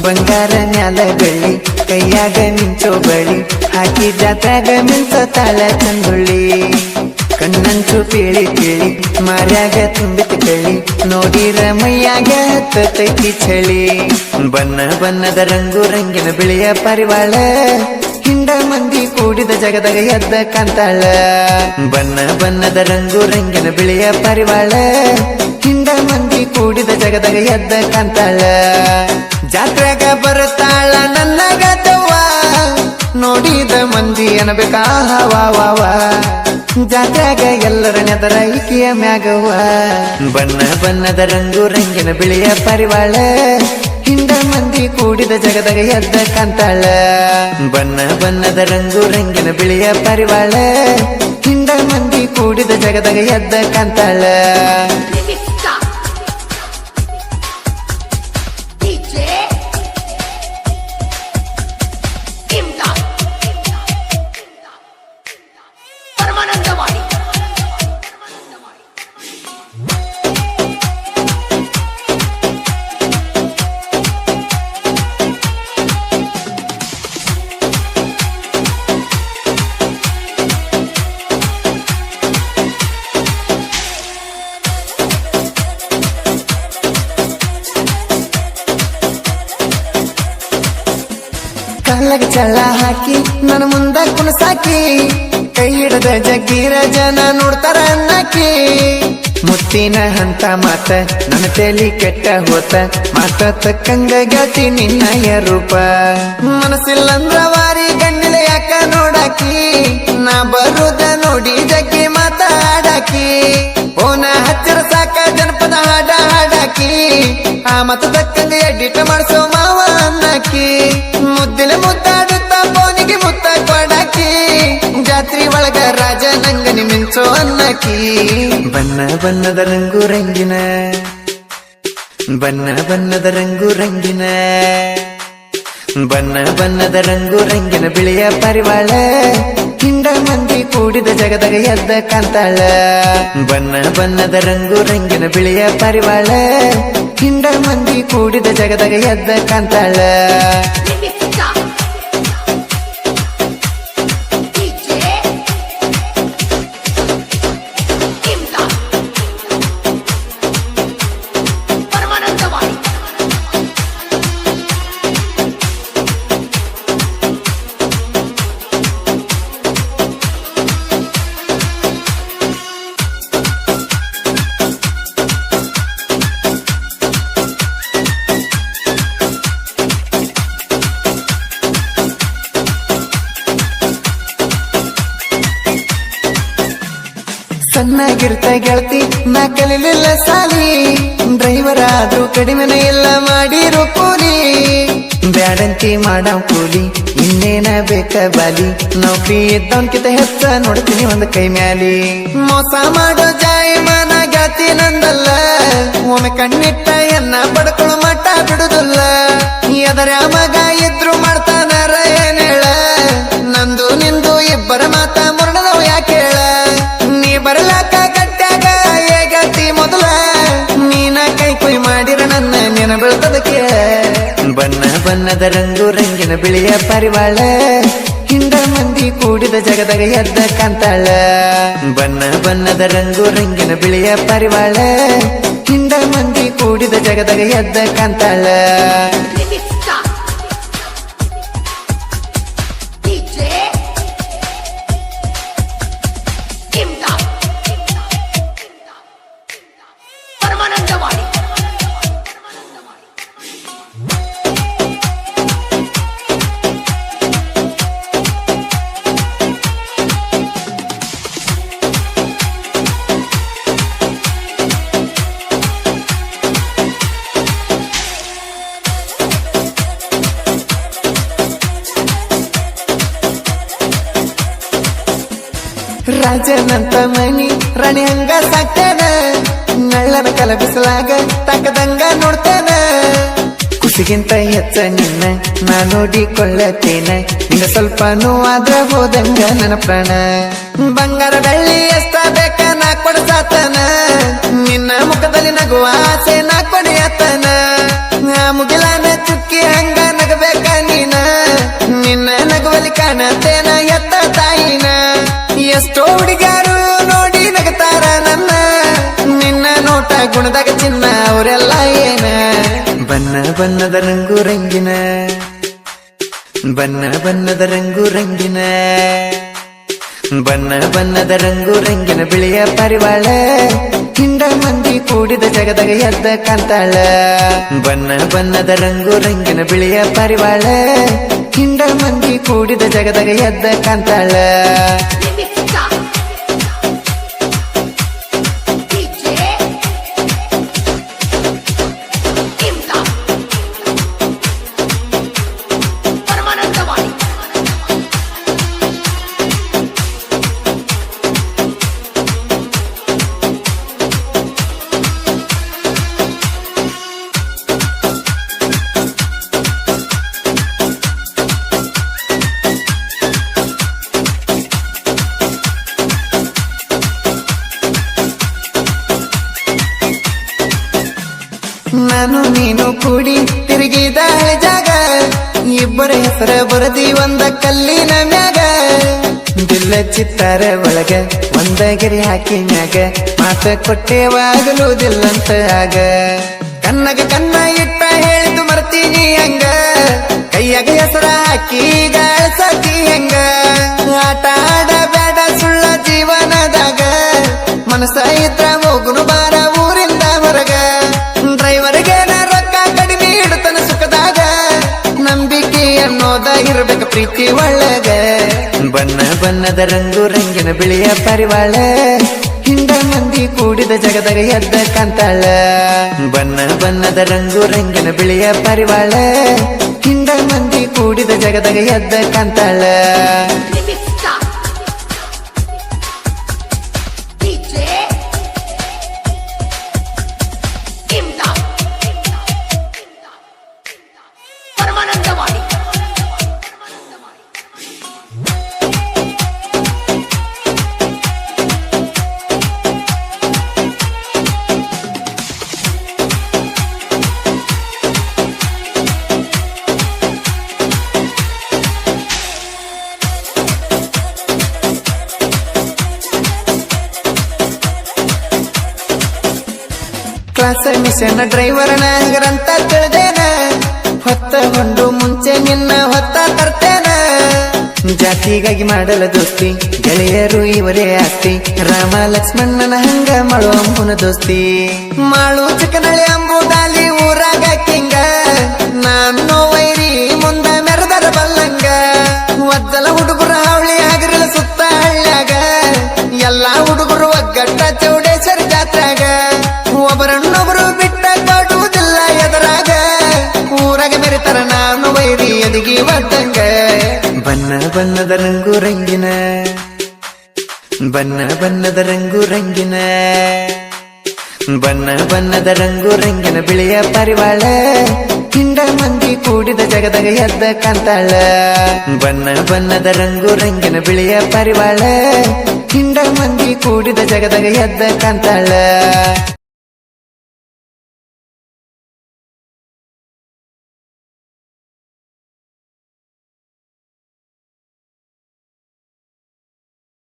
ಬಂಗಾರ ಮ್ಯಾಲ ಬೆಳ್ಳಿ ಕೈಯಾಗ ಮಿಂಚೋ ಬಳಿ ಹಾಕಿ ಜಾತ್ಯಾಗ ಮಿಂಚೋ ತಾಳ ಚಂದುಳ್ಳಿ ಕಣ್ಣಂಚು ಪೀಳಿ ಪೀಳಿ ಮಾರ್ಯಾಗ ತುಂಬಿತ ಕಳಿ ನೋಡಿರ ಮೈಯಾಗ ಹತ್ತೈತಿ ಚಳಿ ಬಣ್ಣ ಬಣ್ಣದ ರಂಗು ರಂಗಿನ ಬಿಳಿಯ ಪರಿವಾಳ ಹಿಂಡ ಮಂದಿ ಕೂಡಿದ ಜಗದಾಗ ಎದ್ದ ಕಾಂತಾಳ ಬಣ್ಣ ಬಣ್ಣದ ರಂಗು ರಂಗಿನ ಬಿಳಿಯ ಪರಿವಾಳ ಹಿಂಡ ಮಂದಿ ಕೂಡಿದ ಜಗದಾಗ ಎದ್ದ ಕಾಂತಾಳ ಜಾತ್ರೆಗ ಬರುತ್ತಾಳ ನನ್ನ ಗತವ್ವ ನೋಡಿದ ಮಂದಿ ಅನ್ಬೇಕಾ ವಾ ಜಾತ್ರೆಗ ಎಲ್ಲರ ನೆದರ ಈಕಿಯ ಮ್ಯಾಗವ್ವ ಬಣ್ಣ ಬಣ್ಣದ ರಂಗು ರಂಗಿನ ಬಿಳಿಯ ಪರಿವಾಳ ಹಿಂಡ ಮಂದಿ ಕೂಡಿದ ಜಗದಾಗ ಎದ್ದ ಕಾಂತಾಳ ಬಣ್ಣ ಬಣ್ಣದ ರಂಗು ರಂಗಿನ ಬಿಳಿಯ ಪರಿವಾಳ ಹಿಂಡ ಮಂದಿ ಕೂಡಿದ ಜಗದಾಗ ಎದ್ದ ಕಾಂತಾಳ ಕಾಲಗ ಚಳ್ಳ ಹಾಕಿ ನನ್ನ ಮುಂದ ಕುಣಸಾಕಿ ಕೈ ಹಿಡದ ಜಗ್ಗಿರ ಜನ ನೋಡ್ತಾರ ಅನ್ನಕಿ ಮುತ್ತಿನ ಹಂತ ಮಾತ ನನ್ನ ತಲಿ ಕೆಟ್ಟ ಹೋತ ಮಾತ ತಕ್ಕಂಗ ಗಾತಿ ನಿನ್ನಯ ರೂಪ ಮನಸ್ಸಿಲ್ಲಂದ್ರ ವಾರಿ ಗಣ್ಣಿಲ ಯಾಕ ನೋಡಾಕಿ ನಾ ಬರುದ ನೋಡಿ ಜಗ್ಗಿ ಮಾತಾಡಾಕಿ ಓನ ಹಚ್ಚರ ಸಾಕ ಜನಪದ ಹಾಡ ಹಾಡಾಕಿ ಆ ಮತ ತಕ್ಕಂಗ ಎಡಿಟ್ ಮಾಡಿಸೋ ಮಾವ ಅನ್ನಕಿ ಮುದ್ದಿನ ಮುದ್ದಾಡುತ್ತ ಫೋನಿಗೆ ಮುತ್ತ ಕೊಡಾಕಿ ಜಾತ್ರಿ ಒಳಗ ರಾಜ ನಂಗನಿ ಮಿಂಚೋ ಅನ್ನಕಿ ಬಣ್ಣ ಬಣ್ಣದ ರಂಗು ರಂಗಿನ ಬಣ್ಣ ಬಣ್ಣದ ರಂಗು ರಂಗಿನ ಬಣ್ಣ ಬಣ್ಣದ ರಂಗು ರಂಗಿನ ಬಿಳಿಯ ಪರಿವಾಳ ಹಿಂಡ ಮಂದಿ ಕೂಡಿದ ಜಗದಾಗ ಎದ್ದ ಕಾಂತಾಳ ಬಣ್ಣ ಬಣ್ಣದ ರಂಗು ರಂಗಿನ ಬಿಳಿಯ ಪರಿವಾಳ ಹಿಂಡ ಮಂದಿ ಕೂಡಿದ ಜಗದಾಗ ಎದ್ದ ಕಾಂತಾಳ ಸಣ್ಣಗಿರ್ತ ಗೆಳತಿ ನಾ ಕಲಿಲಿಲ್ಲ ಸಾಲಿ ಡ್ರೈವರ್ ಆದ್ರೂ ಕಡಿಮೆನೆ ಎಲ್ಲ ಮಾಡಿರೋ ಕೂಲಿ ಬ್ಯಾಡಂತಿ ಮಾಡೋ ಕೂಲಿ ಇನ್ನೇನ ಬೇಕ ಬಾಲಿ ನೌಕರಿ ಇದ್ದವನ್ಕಿತ ಹೆಚ್ಚ ನೋಡ್ತೀನಿ ಒಂದ್ ಕೈ ಮ್ಯಾಲಿ ಮೋಸ ಮಾಡೋ ಜಾಯಮಾನ ಗಾತಿ ನಂದಲ್ಲ ಒಮ್ಮೆ ಕಣ್ಣಿಟ್ಟ ಎನ್ನ ಪಡ್ಕೊಳ್ಳೋ ಮಟ್ಟ ಬಿಡುದಿಲ್ಲ ಎದರ ಮಗ ಇದ್ರು ಮಾಡ್ತಾನಾರ ಏನ್ ಹೇಳ ನಂದು ನಿಂದು ಇಬ್ಬರ ಮಾತ ಮುರಣದವ ಯಾಕೆ ಹೇಳ ನೀ ಬರಲಾಕ ಗಟ್ಟ್ಯಾಗ ಏಗತಿ ಮೊದಲ ನೀನ ಕೈ ಕೊಯ್ ಮಾಡಿರ ನನ್ನ ನೆನ ಬೆಳ್ತದಕ್ಕೆ ಬಣ್ಣ ಬಣ್ಣದ ರಂಗು ರಂಗಿನ ಬಿಳಿಯ ಪರಿವಾಳ ಹಿಂಡ ಮಂದಿ ಕೂಡಿದ ಜಗದಾಗ ಎದ್ದ ಕಾಂತಾಳ ಬಣ್ಣ ಬಣ್ಣದ ರಂಗು ರಂಗಿನ ಬಿಳಿಯ ಪರಿವಾಳ ಹಿಂಡ ಮಂದಿ ಕೂಡಿದ ಜಗದಾಗ ಎದ್ದ ಕಾಂತಾಳ ರಾಜನಂತ ಮನಿ ರಾಣಿ ಹಂಗ ಸಾಕ್ತೇನ ನಳ್ಳನ ಕಲ ಬಿಸಲಾಗ ತಕ್ಕದಂಗ ನೋಡ್ತೇನ ಖುಷಿಗಿಂತ ಹೆಚ್ಚ ನಿನ್ನ ನಾ ನೋಡಿಕೊಳ್ಳತೇನ ನಿಂಗ ಸ್ವಲ್ಪ ನೋವಾದ್ರ ಹೋದಂಗ ನನ್ನ ಪ್ರಾಣ ಬಂಗಾರ ಬೆಳ್ಳಿ ಎಷ್ಟ ಬೇಕ ನಾ ಕೊಡಸಾತನ ನಿನ್ನ ಮುಖದಲ್ಲಿ ನಗುವ ಆಸೆ ನಾ ಕೊನೆಯತನ ಮುಗಿಲಾನ ಚುಕ್ಕಿ ಹಂಗ ಕಾಣತೇನ ಎತ್ತ ತಾಯಿನ ಎಷ್ಟೋ ಹುಡುಗಾರು ನೋಡಿ ನಗತಾರ ನನ್ನ ನಿನ್ನ ನೋಟ ಗುಣದಾಗ ಚಿನ್ನ ಅವರೆಲ್ಲ ಏನ ಬಣ್ಣ ಬಣ್ಣದ ರಂಗು ರಂಗಿನ ಬಣ್ಣ ಬಣ್ಣದ ರಂಗು ರಂಗಿನ ಬಣ್ಣ ಬಣ್ಣದ ರಂಗು ರಂಗಿನ ಬಿಳಿಯ ಪರಿವಾಳ ಹಿಂಡ ಮಂದಿ ಕೂಡಿದ ಜಗದಾಗ ಎದ್ದ ಕಾಂತಾಳ ಬಣ್ಣ ಬಣ್ಣದ ರಂಗು ರಂಗಿನ ಬಿಳಿಯ ಪರಿವಾಳ ಹಿಂಡ ಮಂದಿ ಕೂಡಿದ ಜಗದಾಗ ಎದ್ದ ಕಾಂತಾಳ ನಾನು ನೀನು ಕೂಡಿ ತಿರುಗಿದ ಹಳೆ ಜಾಗ ಇಬ್ಬರ ಹೆಸರ ಬರದಿ ಒಂದ ಕಲ್ಲಿನ ಮ್ಯಾಗ ಬಿಲ್ಲ ಚಿತ್ತಾರ ಒಳಗ ಒಂದ ಗೆರೆ ಹಾಕಿ ಮ್ಯಾಗ ಮಾತ ಕೊಟ್ಟೇವಾಗಲುವುದಿಲ್ಲಂತ ಆಗ ಕನ್ನಗ ಕನ್ನ ಇಟ್ಟ ಹೇಳಿದ್ದು ಮರ್ತೀನಿ ಹಂಗ ಕೈಯಾಗ ಹೆಸರ ಹಾಕಿ ಗಾಳ್ಸತಿ ಹೆಂಗ ಆಟ ಆಡ ಬೇಡ ಸುಳ್ಳ ಜೀವನದಾಗ ಮನಸ್ಸ ಇದ್ರ ಹೋಗುನು ಬಾರ ಊರಿಂದ ಹೊರಗ ಡ್ರೈವರ್ಗೆ ರೊಕ್ಕ ಕಡಿಮೆ ಇಡ್ತಾನ ಸುಖದಾಗ ನಂಬಿಕೆ ಅನ್ನೋದ ಇರ್ಬೇಕ ಪ್ರೀತಿ ಒಳಗ ಬಣ್ಣ ಬಣ್ಣದ ರಂಗು ರಂಗಿನ ಬಿಳಿಯ ಪರಿವಾಳ ಹಿಂಡ ಮಂದಿ ಕೂಡಿದ ಜಗದಾಗ ಎದ್ದ ಕಾಂತಾಳ ಬಣ್ಣ ಬಣ್ಣದ ರಂಗು ರಂಗಿನ ಬಿಳಿಯ ಪರಿವಾಳ ಹಿಂಡ ಮಂದಿ ಕೂಡಿದ ಜಗದಾಗ ಎದ್ದ ಕಾಂತಾಳ ಕ್ಲಾಸ್ ಮಿಷನ್ ಡ್ರೈವರ್ನ ಹಂಗರಂತ ತಿಳಿದೇನ ಹೊತ್ತ ಹೊಂಡು ಮುಂಚೆ ನಿನ್ನ ಹೊತ್ತ ತರ್ತೇನ ಜಾತಿಗಾಗಿ ಮಾಡಲ ದೋಸ್ತಿ ಗೆಳೆಯರು ಇವರೇ ಆಸ್ತಿ ರಾಮ ಲಕ್ಷ್ಮಣನ ಹಂಗ ಮಾಡುವ ಅಂಬುನ ದೋಸ್ತಿ ಮಾಳು ಚಿಕ್ಕನಳ್ಳಿ ಅಂಬುದಾಲಿ ಊರಾಗ ಕಿಂಗ ನಾನು ವೈರಿ ಮುಂದ ಮೆರೆದರ ಬಲ್ಲಂಗ ಒದ್ದಲ ಹುಡುಗರು ಹಾವಳಿ ಆಗಿರಲ ಸುತ್ತ ಹಳ್ಳ್ಯಾಗ ಎಲ್ಲಾ ಹುಡುಗರು ಒಗ್ಗಟ್ಟ ಚೌಡೇಶ್ವರಿ ಜಾತ್ರಾಗ ಒಬ್ಬರನ್ನೊಬ್ಬರು ಬಿಟ್ಟ ಕಾಡುವುದಿಲ್ಲ ಎದರಾಗ ಊರಾಗ ಮೆರಿತಾರ ನಾನು ವೈರಿ ಎದಿಗಿ ಒದ್ದಂಗ ಬಣ್ಣ ಬಣ್ಣದ ರಂಗು ರಂಗಿನ ಬಣ್ಣ ಬಣ್ಣದ ರಂಗು ರಂಗಿನ ಬಣ್ಣ ಬಣ್ಣದ ರಂಗು ರಂಗಿನ ಬಿಳಿಯ ಪರಿವಾಳ ಹಿಂಡ ಮಂದಿ ಕೂಡಿದ ಜಗದಾಗ ಎದ್ದ ಕಾಂತಾಳ ಬಣ್ಣ ಬಣ್ಣದ ರಂಗು ರಂಗಿನ ಬಿಳಿಯ ಪರಿವಾಳ ಹಿಂಡ ಮಂದಿ ಕೂಡಿದ ಜಗದಾಗ ಎದ್ದ ಕಾಂತಾಳ